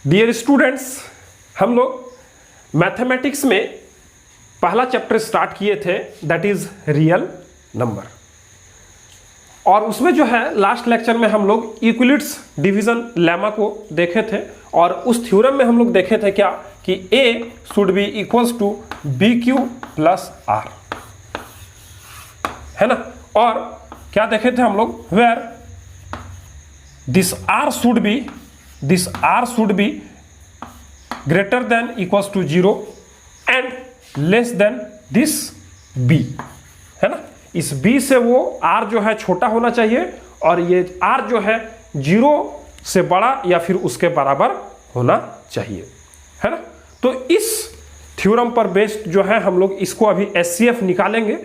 Dear students, हम लोग mathematics में पहला चैप्टर स्टार्ट किए थे, दैट इज रियल नंबर। और उसमें जो है लास्ट लेक्चर में हम लोग यूक्लिड्स डिवीजन लेमा को देखे थे और उस थ्योरम में हम लोग देखे थे क्या कि a should be equals to B Q plus R, है ना। और क्या देखे थे हम लोग, where this r should be greater than equals to 0 and less than this b, है ना। इस b से वो r जो है छोटा होना चाहिए और ये r जो है 0 से बड़ा या फिर उसके बराबर होना चाहिए, है ना। तो इस थ्योरम पर बेस्ड जो है हम लोग इसको अभी SCF निकालेंगे,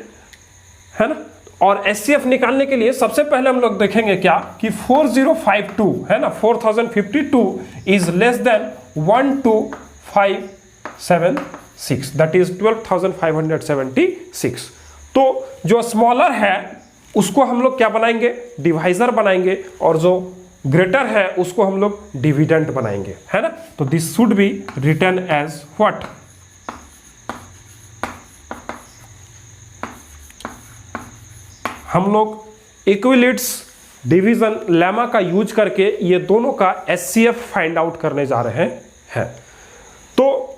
है ना। और SCF निकालने के लिए सबसे पहले हम लोग देखेंगे क्या कि 4052 है ना, 4052 is less than 12576, that is 12576। तो जो स्मॉलर है उसको हम लोग क्या बनाएंगे, डिवाइजर बनाएंगे, और जो ग्रेटर है उसको हम लोग डिविडेंड बनाएंगे, है ना। तो this should be written as what, हम लोग इक्विलिड्स डिवीजन लेमा का यूज करके ये दोनों का SCF फाइंड आउट करने जा रहे हैं। तो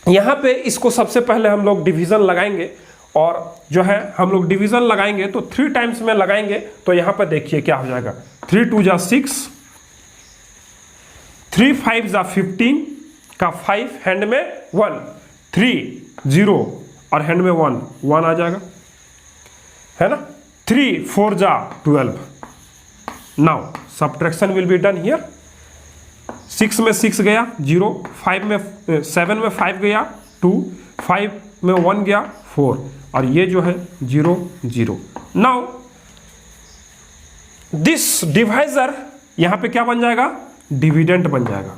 यहां पे इसको सबसे पहले हम लोग डिवीजन लगाएंगे और जो है हम लोग डिवीजन लगाएंगे तो 3 टाइम्स में लगाएंगे। तो यहां पर देखिए क्या हो जाएगा, 3 2 जा 6, 3 5 जा 15 का 5 हैंड में 1, 3 0 और हैंड में 1 1 आ जाएगा, है ना। 3 4 जा 12। Now subtraction will be done here. 6 में 6 गया 0, 5 में 7 में 5 गया 2, 5 में 1 गया 4 और ये जो है 0 0। नाउ दिस डिवाइजर यहां पे क्या बन जाएगा, डिविडेंड बन जाएगा,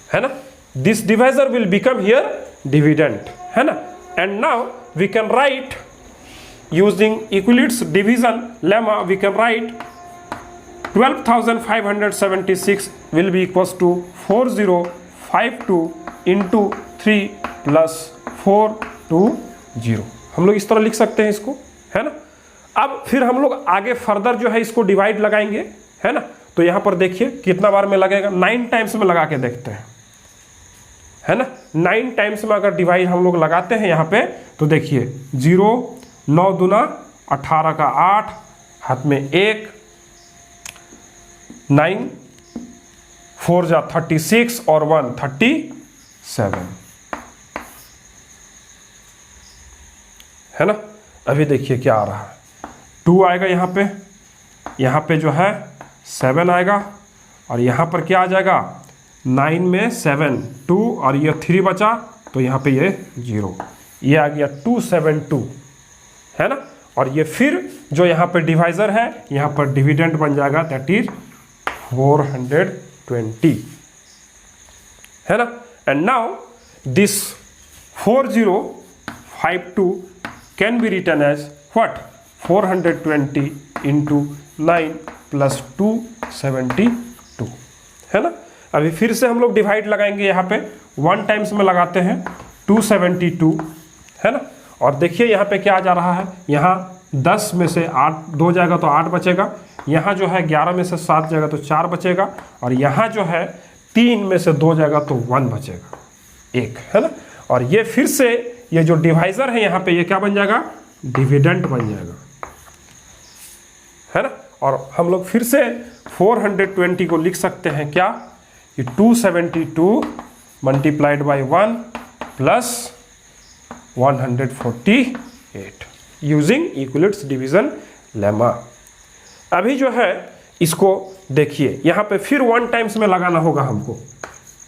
है ना। This divisor will become here dividend, है ना। And now we can write using Euclid's division lemma, we can write 12,576 will be equals to 4052 into 3 plus 420। हम लोग इस तरह लिख सकते हैं इसको, है ना। अब फिर हम लोग आगे फर्दर जो है इसको डिवाइड लगाएंगे, है ना। तो यहां पर देखिए कितना बार में लगेगा, 9 टाइम्स में लगा के देखते हैं, है ना। 9 टाइम्स में अगर डिवाइड हम लोग लगाते हैं यहां पे तो देखिए 0 9 दूना 18 का 8, हाथ में 1, 9 4 जा 36 और 1 37, है ना। अभी देखिए क्या आ रहा है, 2 आएगा यहाँ पे जो है 7 आएगा और यहाँ पर क्या आ जाएगा, 9 में 7 2 और ये 3 बचा तो यहाँ पे ये 0, ये आ गया 272, है ना। और ये फिर जो यहाँ पे डिवाइजर है यहाँ पर डिविडेंड बन जाएगा, दैट इज 420, है ना। And now this 4052 can be written as what, 420 into 9 plus 272, है ना। अभी फिर से हम लोग डिवाइड लगाएंगे, यहाँ पे 1 टाइम्स में लगाते हैं 272, है ना। और देखिए यहाँ पे क्या जा रहा है, यहाँ 10 में से 8 2 जाएगा तो 8 बचेगा, यहाँ जो है 11 में से 7 जाएगा तो 4 बचेगा और यहाँ जो है 3 में से 2 जाएगा तो 1 बचेगा 1, है ना। और ये फिर से ये जो डिवाइजर है यहाँ पे ये क्या बन जाएगा, डिविडेंड बन जाएगा, है ना। और हम लोग फिर से 420 को लिख सकते हैं क्या, कि 272 multiplied by 1 plus 148 using Euclid's division lemma. अभी जो है इसको देखिए यहाँ पे फिर 1 टाइम्स में लगाना होगा हमको,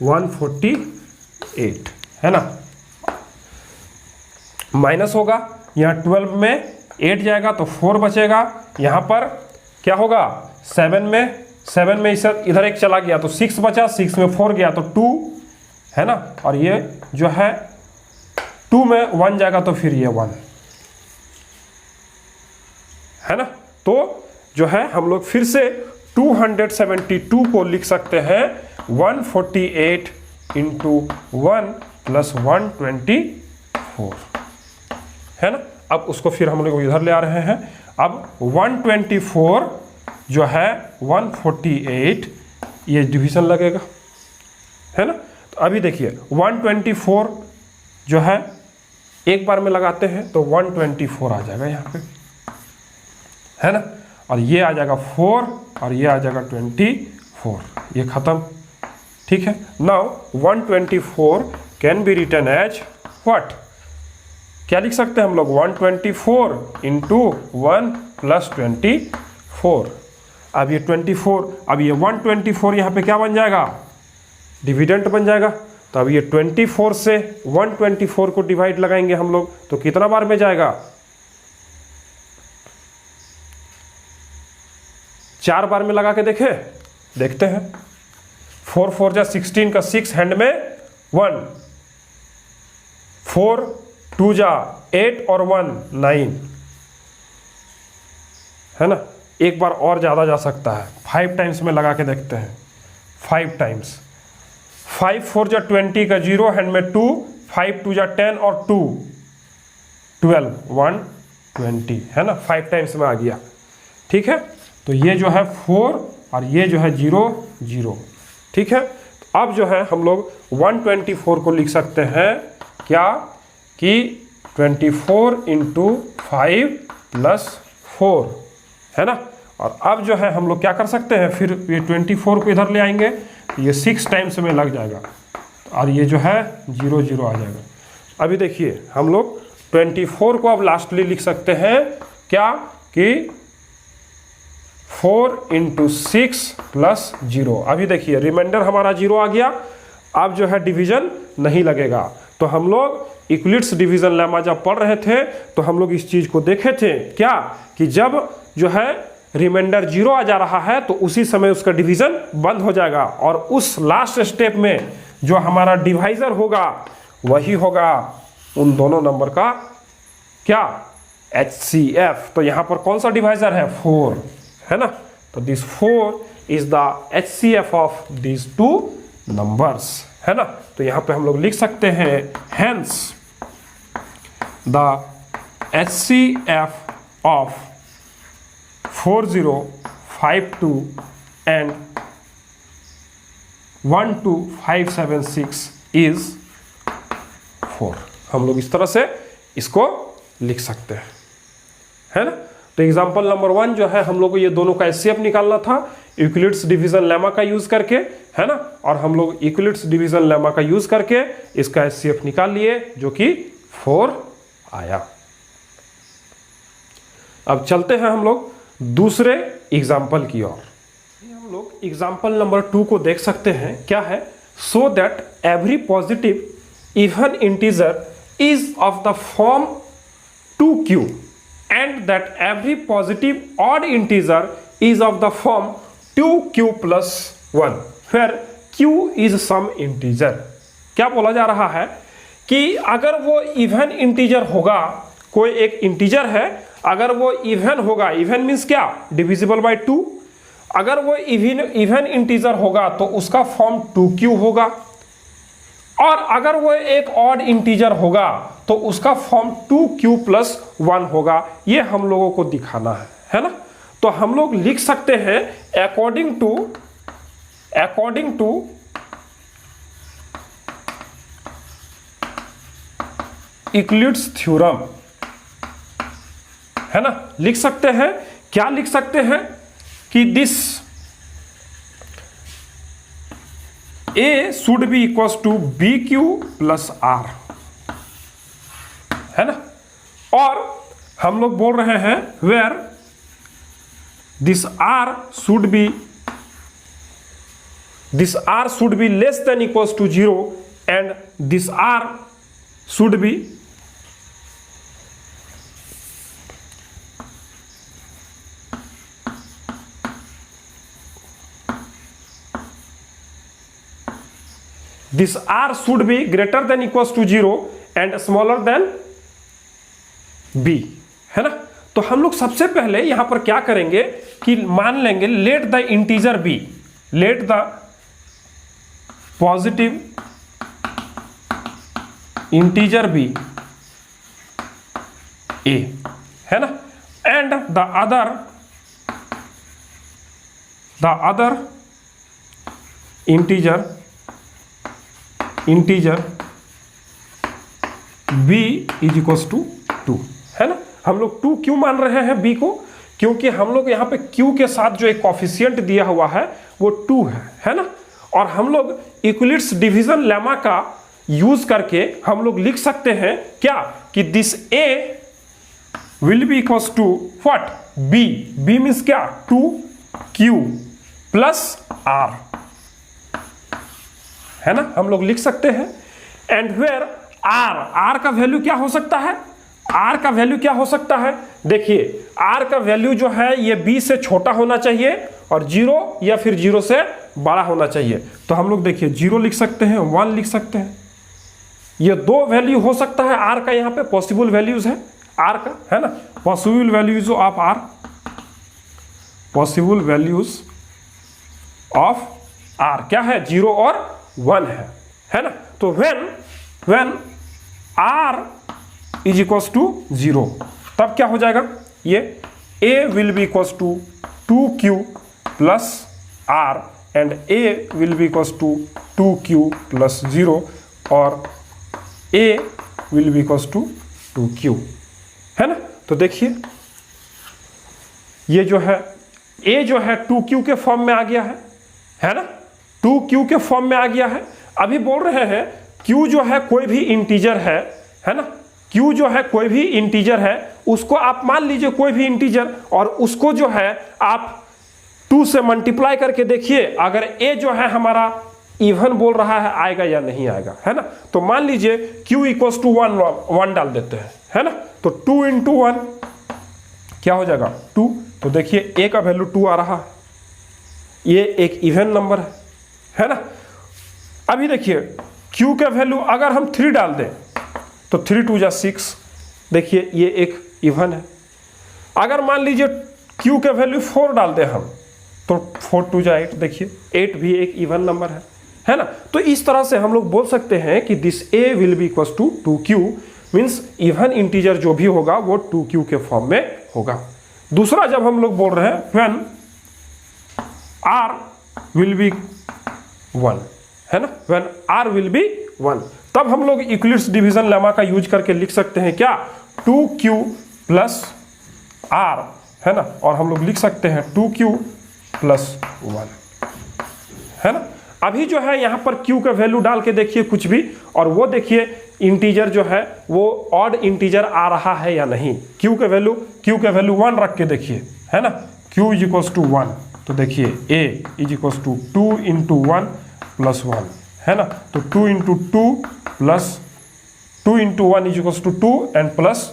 148, है ना। माइनस होगा, यहाँ 12 में 8 जाएगा तो 4 बचेगा, यहाँ पर क्या होगा 7 में इसे इधर एक चला गया तो 6 बचा, 6 में 4 गया तो 2, है ना। और ये जो है 2 में 1 जाएगा तो फिर ये 1, है ना। तो जो है हम लोग फिर से 272 को लिख सकते हैं 148 इंटू 1 प्लस 124, है ना। अब उसको फिर हम लोग इधर ले आ रहे हैं। अब 124 जो है 148, ये डिवीजन लगेगा, है ना। तो अभी देखिए 124 जो है एक बार में लगाते हैं तो 124 आ जाएगा यहाँ पे, है ना। और ये आ जाएगा 4 और ये आ जाएगा 24, ये खत्म, ठीक है। Now 124 can be written as what, क्या लिख सकते हैं हम लोग, 124 इंटू 1 प्लस 24। अब ये 24, अब ये 124 यहाँ पे क्या बन जाएगा, डिविडेंट बन जाएगा। तो अब ये 24 से 124 को डिवाइड लगाएंगे हम लोग तो कितना बार में जाएगा, 4 बार में लगा के देखते हैं। 4 4 जा 16 का 6 हैंड में 1, 4 2 जा 8 और 1 9, है ना। एक बार और ज़्यादा जा सकता है, 5 टाइम्स में लगा के देखते हैं, 5 टाइम्स। 5 4 जा 20 का 0 हैंड में 2, 5 2 जा 10 और 2 12, 120, है ना। 5 टाइम्स में आ गया, ठीक है। तो ये जो है 4 और ये जो है 0 0, ठीक है। तो अब जो है हम लोग 124 को लिख सकते हैं क्या कि 24 इंटू 5 प्लस 4, है ना। और अब जो है हम लोग क्या कर सकते हैं, फिर ये 24 को इधर ले आएंगे, ये 6 टाइम्स में लग जाएगा और ये जो है 0 0 आ जाएगा। अभी देखिए हम लोग 24 को अब लास्टली लिख सकते हैं क्या कि 4 इंटू 6 प्लस 0। अभी देखिए रिमाइंडर हमारा 0 आ गया। अब जो है डिवीजन नहीं लगेगा। तो हम लोग यूक्लिड्स डिवीजन लेमा जब पढ़ रहे थे तो हम लोग इस चीज को देखे थे क्या कि जब जो है रिमाइंडर 0 आ जा रहा है तो उसी समय उसका डिवीजन बंद हो जाएगा और उस लास्ट स्टेप में जो हमारा डिवाइजर होगा वही होगा उन दोनों नंबर का क्या, HCF। तो यहां पर कौन सा डिवाइजर है, 4, है ना। तो this 4 is the HCF of this 2 numbers, है ना। तो यहां पे हम लोग लिख सकते हैं hence the HCF of 4052 and 12576 is 4। हम लोग इस तरह से इसको लिख सकते हैं, है ना। तो एग्जांपल नंबर 1 जो है हम लोग को ये दोनों का HCF निकालना था यूक्लिड्स डिवीजन लेमा का यूज करके, है ना। और हम लोग यूक्लिड्स डिवीजन लेमा का यूज करके इसका HCF निकाल लिए जो कि 4 आया। अब चलते हैं हम लोग दूसरे एग्जाम्पल की ओर। हम लोग एग्जाम्पल नंबर 2 को देख सकते हैं, क्या है, so that every positive even integer is of the form 2q and that every positive odd integer is of the form 2q plus 1 where q is some integer। क्या बोला जा रहा है कि अगर वो इवन इंटीजर होगा, कोई एक इंटीजर है, अगर वो इवन होगा, इवन मीन्स क्या, डिविजिबल बाय 2, अगर वो इवन इंटीजर होगा तो उसका फॉर्म 2q होगा, और अगर वो एक ऑड इंटीजर होगा तो उसका फॉर्म 2q plus 1 होगा। ये हम लोगों को दिखाना है ना। तो हम लोग लिख सकते हैं अकॉर्डिंग टू यूक्लिड्स थ्योरम, है ना। लिख सकते हैं, क्या लिख सकते हैं कि this A should be equals to BQ plus R, है ना। और हम लोग बोल रहे हैं where this R should be less than equals to 0 and this R should be this R should be greater than equals to 0 and smaller than B, है ना। तो हम लोग सबसे पहले यहां पर क्या करेंगे कि मान लेंगे let the integer B, let the positive integer B A, है ना, and the other integer b is equals to 2, है ना। हम लोग 2 क्यों मान रहे हैं b को, क्योंकि हम लोग यहाँ पे q के साथ जो एक कॉफिशिएंट दिया हुआ है वो 2 है ना। और हम लोग यूक्लिड्स डिवीजन लेमा का यूज करके हम लोग लिख सकते हैं क्या कि this a will be equals to what, b means क्या, 2q प्लस r, है ना, हम लोग लिख सकते हैं। एंड वेयर r का वैल्यू क्या हो सकता है, r का वैल्यू क्या हो सकता है, देखिए r का वैल्यू जो है ये b से छोटा होना चाहिए और 0 या फिर 0 से बड़ा होना चाहिए। तो हम लोग देखिए 0 लिख सकते हैं, 1 लिख सकते हैं, ये 2 वैल्यू हो सकता है r का, यहाँ पे पॉसिबल वैल्यूज है r का, है ना, possible values of r, possible values of r क्या है, 0 और 1 है ना। तो when r is equals to 0 तब क्या हो जाएगा, ये a will be equals to 2q plus r and a will be equals to 2q plus 0 और a will be equals to 2q, है ना। तो देखिए ये जो है a जो है 2q के फॉर्म में आ गया है ना, 2q के फॉर्म में आ गया है। अभी बोल रहे हैं q जो है कोई भी इंटीजर है ना, q जो है कोई भी इंटीजर है, उसको आप मान लीजिए कोई भी इंटीजर और उसको जो है आप 2 से मल्टीप्लाई करके देखिए अगर a जो है हमारा इवन बोल रहा है आएगा या नहीं आएगा, है ना। तो मान लीजिए q इक्वल्स टू 1 डाल देते हैं, है ना, तो 2 इंटू 1 क्या हो जाएगा 2। तो देखिए a का वैल्यू 2 आ रहा है, ये एक इवन नंबर है ना। अभी देखिए q का वैल्यू अगर हम 3 डाल दें तो 3 2 जा 6, देखिए ये एक इवन है। अगर मान लीजिए q का वैल्यू 4 डाल दें हम तो 4 2 जा 8, देखिए 8 भी एक इवन नंबर है ना। तो इस तरह से हम लोग बोल सकते हैं कि this a will be equals to 2q, means even integer जो भी होगा वो 2q के फॉर्म में होगा। दूसरा जब हम लोग बोल रहे हैं व्हेन r विल बी 1, है ना, व्हेन r विल बी 1, तब हम लोग यूक्लिड्स डिवीजन लेमा का यूज करके लिख सकते हैं क्या, 2q प्लस r, है ना, और हम लोग लिख सकते हैं 2q प्लस 1, है ना। अभी जो है यहाँ पर q का वैल्यू डाल के देखिए कुछ भी, और वो देखिए इंटीजर जो है वो ऑड इंटीजर आ रहा है या नहीं। q का वैल्यू 1 रख के देखिए, है ना, q इज इक्वल्स टू 1, तो देखिए a is equals to 2 into 1 plus 1, है ना, तो 2 into 2 plus 2 into 1 is equals to 2 and plus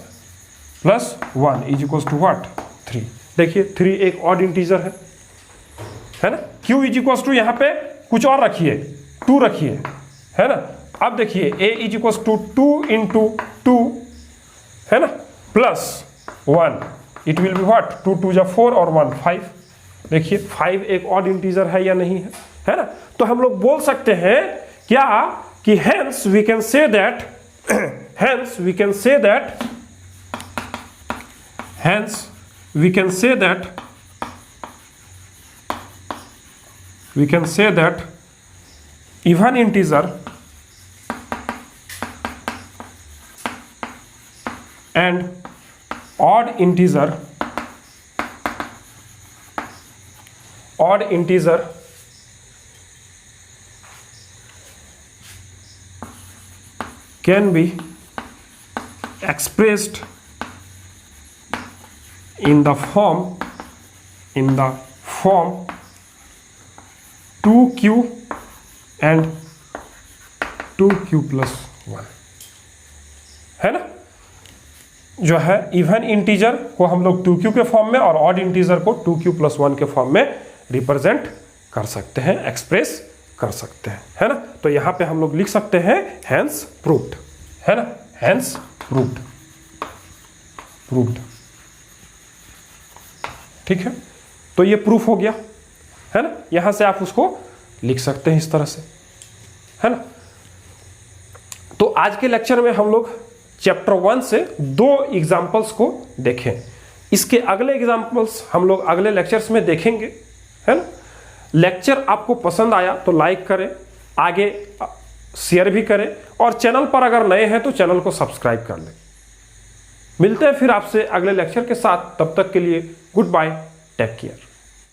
1 is equals to what 3। देखिए 3 एक ऑड इंटीजर है ना। q इज इक्वल्स टू यहाँ पे कुछ और रखिए, 2 रखिए, है ना। अब देखिए a is equals to 2 into 2, है ना, plus 1, it will be what 2 2 जा 4 और 1 5। देखिए 5 एक ऑड इंटीजर है या नहीं है ना। तो हम लोग बोल सकते हैं क्या कि hence we can say that even integer and odd integer can be expressed in the form 2q and 2q plus 1, है ना। जो है इवन इंटीजर को हम लोग 2q के फॉर्म में और ऑड इंटीजर को 2q प्लस 1 के फॉर्म में रिप्रेजेंट कर सकते हैं, एक्सप्रेस कर सकते हैं, है ना। तो यहाँ पे हम लोग लिख सकते हैं हैंस प्रूव्ड, है ना, हैंस प्रूव्ड, ठीक है। तो ये प्रूफ हो गया, है ना। यहां से आप उसको लिख सकते हैं इस तरह से। है ना। तो आज के लेक्चर में हम लोग चैप्टर 1 से 2 एग्जाम्पल्स को देखें। इसके अगले एग्जाम्पल्स हम लोग अगले लेक्चर्स में देखेंगे, है ना। लेक्चर आपको पसंद आया तो लाइक करें, आगे शेयर भी करें, और चैनल पर अगर नए हैं तो चैनल को सब्सक्राइब कर लें। मिलते हैं फिर आपसे अगले लेक्चर के साथ, तब तक के लिए गुड बाय, टेक केयर।